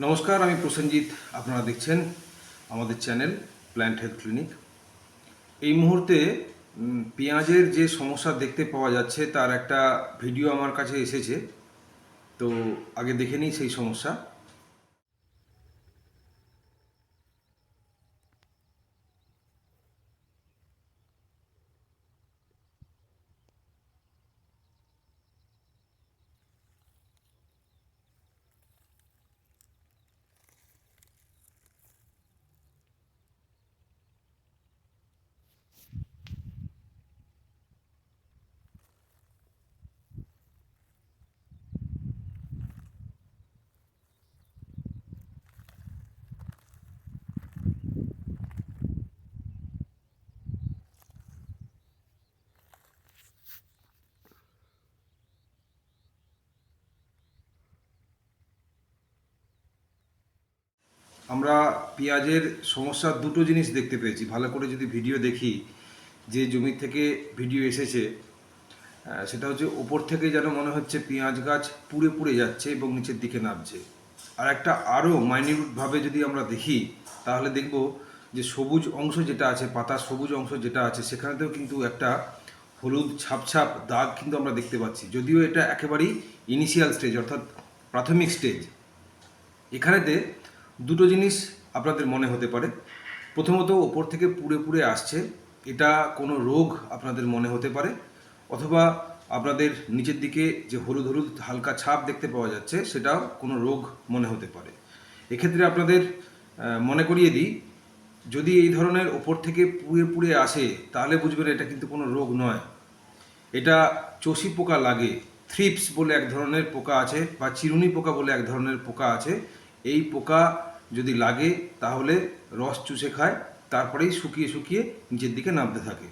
নমস্কার, আমি প্রসেনজিৎ। আপনারা দেখছেন আমাদের চ্যানেল প্ল্যান্ট হেলথ ক্লিনিক। এই মুহূর্তে পেঁয়াজের যে সমস্যা দেখতে পাওয়া যাচ্ছে তার একটা ভিডিও আমার কাছে এসেছে। তো আগে দেখে নিই সেই সমস্যা। আমরা পেঁয়াজের সমস্যার দুটো জিনিস দেখতে পেয়েছি। ভালো করে যদি ভিডিও দেখি, যে জমি থেকে ভিডিও এসেছে সেটা হচ্ছে ওপর থেকে যেন মনে হচ্ছে পেঁয়াজ গাছ পুড়ে পুড়ে যাচ্ছে এবং নিচের দিকে নামছে। আর একটা আরও মাইনিউটভাবে যদি আমরা দেখি তাহলে দেখব যে সবুজ অংশ যেটা আছে, পাতার সবুজ অংশ যেটা আছে, সেখানেতেও কিন্তু একটা হলুদ ছাপ ছাপ দাগ কিন্তু আমরা দেখতে পাচ্ছি। যদিও এটা একেবারেই ইনিশিয়াল স্টেজ, অর্থাৎ প্রাথমিক স্টেজ। এখানেতে দুটো জিনিস আপনাদের মনে হতে পারে। প্রথমত, ওপর থেকে পুড়ে পুড়ে আসছে, এটা কোনো রোগ আপনাদের মনে হতে পারে। অথবা আপনাদের নিচের দিকে যে হলুদ হলুদ হালকা ছাপ দেখতে পাওয়া যাচ্ছে, সেটাও কোনো রোগ মনে হতে পারে। এক্ষেত্রে আপনাদের মনে করিয়ে দিই, যদি এই ধরনের ওপর থেকে পুড়ে পুড়ে আসে তাহলে বুঝবেন এটা কিন্তু কোনো রোগ নয়। এটা চষি পোকা লাগে। থ্রিপস বলে এক ধরনের পোকা আছে, বা চিরুনি পোকা বলে এক ধরনের পোকা আছে। এই পোকা যদি লাগে তাহলে রস চুষে খায়, তারপরেই শুকিয়ে শুকিয়ে নিচের দিকে নামতে থাকে।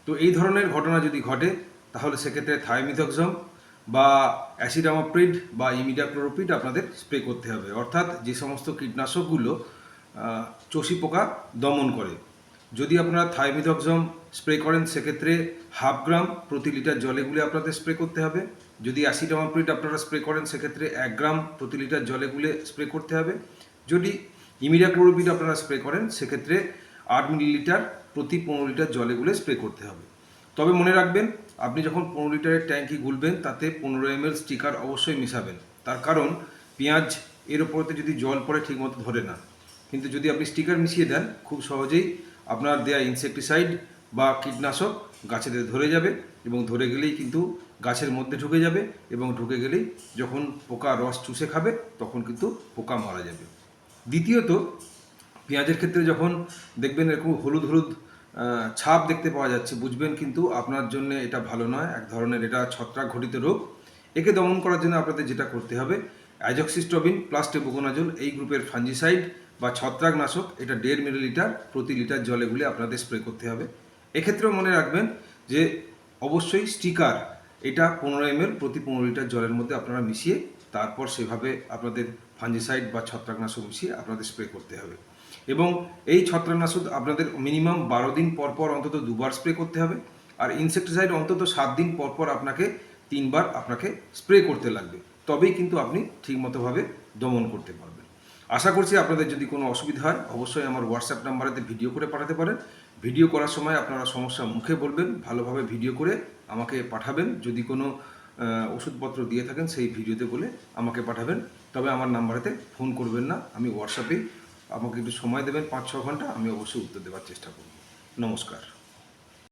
তো এই ধরনের ঘটনা যদি ঘটে তাহলে সেক্ষেত্রে থায়ামিথক্সাম বা অ্যাসিডামাপ্রিড বা ইমিডাক্লোরোপিড আপনাদের স্প্রে করতে হবে। অর্থাৎ যে সমস্ত কীটনাশকগুলো চষি পোকা দমন করে। যদি আপনারা থায়ামিথক্সাম স্প্রে করেন সেক্ষেত্রে 1/2 গ্রাম প্রতি লিটার জলে গুলে আপনাদের স্প্রে করতে হবে। যদি অ্যাসিডামাপ্রিড আপনারা স্প্রে করেন সেক্ষেত্রে 1 গ্রাম প্রতি লিটার জলে গুলে স্প্রে করতে হবে। যদি ইমিডাক্লোরোপিড আপনারা স্প্রে করেন সেক্ষেত্রে 8 মিলিলিটার প্রতি 15 লিটার জলে গুলে স্প্রে করতে হবে। তবে মনে রাখবেন, আপনি যখন 15 লিটারের ট্যাঙ্কি গুলবেন তাতে 15 ml স্টিকার অবশ্যই মেশাবেন। তার কারণ পেঁয়াজ এর ওপরতে যদি জল পড়ে ঠিকমতো ধরে না। কিন্তু যদি আপনি স্টিকার মিশিয়ে দেন, খুব সহজেই আপনার দেয়া ইনসেকটিসাইড বা কীটনাশক গাছেতে ধরে যাবে, এবং ধরে গেলেই কিন্তু গাছের মধ্যে ঢুকে যাবে, এবং ঢুকে গেলেই যখন পোকা রস চুষে খাবে তখন কিন্তু পোকা মারা যাবে। দ্বিতীয়ত, পেঁয়াজের ক্ষেত্রে যখন দেখবেন এরকম হলুদ হলুদ ছাপ দেখতে পাওয়া যাচ্ছে, বুঝবেন কিন্তু আপনার জন্য এটা ভালো নয়। এক ধরনের এটা ছত্রাক ঘটিত রোগ। একে দমন করার জন্য আপনাদের যেটা করতে হবে, অ্যাজক্সিস্ট্রবিন প্লাস টেবুকোনাজোল এই গ্রুপের ফাঞ্জিসাইড বা ছত্রাকনাশক, এটা 1.5 মিলিলিটার প্রতি লিটার জলে গুলে আপনাদের স্প্রে করতে হবে। এক্ষেত্রেও মনে রাখবেন যে অবশ্যই স্টিকার এটা 15 ml প্রতি 15 লিটার জলের মধ্যে আপনারা মিশিয়ে তারপর সেভাবে আপনাদের ফাঞ্জিসাইড বা ছত্রাকনাশক মিশিয়ে আপনাদের স্প্রে করতে হবে। এবং এই ছত্রাকনাশক আপনাদের মিনিমাম 12 দিন পর পর অন্তত 2বার স্প্রে করতে হবে। আর ইনসেকটিসাইড অন্তত 7 দিন পর পর আপনাকে 3বার আপনাকে স্প্রে করতে লাগবে। তবেই কিন্তু আপনি ঠিকমতোভাবে দমন করতে পারবেন। আশা করছি আপনাদের যদি কোনো অসুবিধা হয় অবশ্যই আমার হোয়াটসঅ্যাপ নাম্বারেতে ভিডিও করে পাঠাতে পারেন। ভিডিও করার সময় আপনারা সমস্যা মুখে বলবেন, ভালোভাবে ভিডিও করে আমাকে পাঠাবেন। যদি কোনো ওষুধপত্র দিয়ে থাকেন সেই ভিডিওতে বলে আমাকে পাঠাবেন। তবে আমার নাম্বারেতে ফোন করবেন না, আমি হোয়াটসঅ্যাপেই আমাকে একটু সময় দেবেন 5-6 ঘন্টা, আমি অবশ্যই উত্তর দেওয়ার চেষ্টা করব। নমস্কার।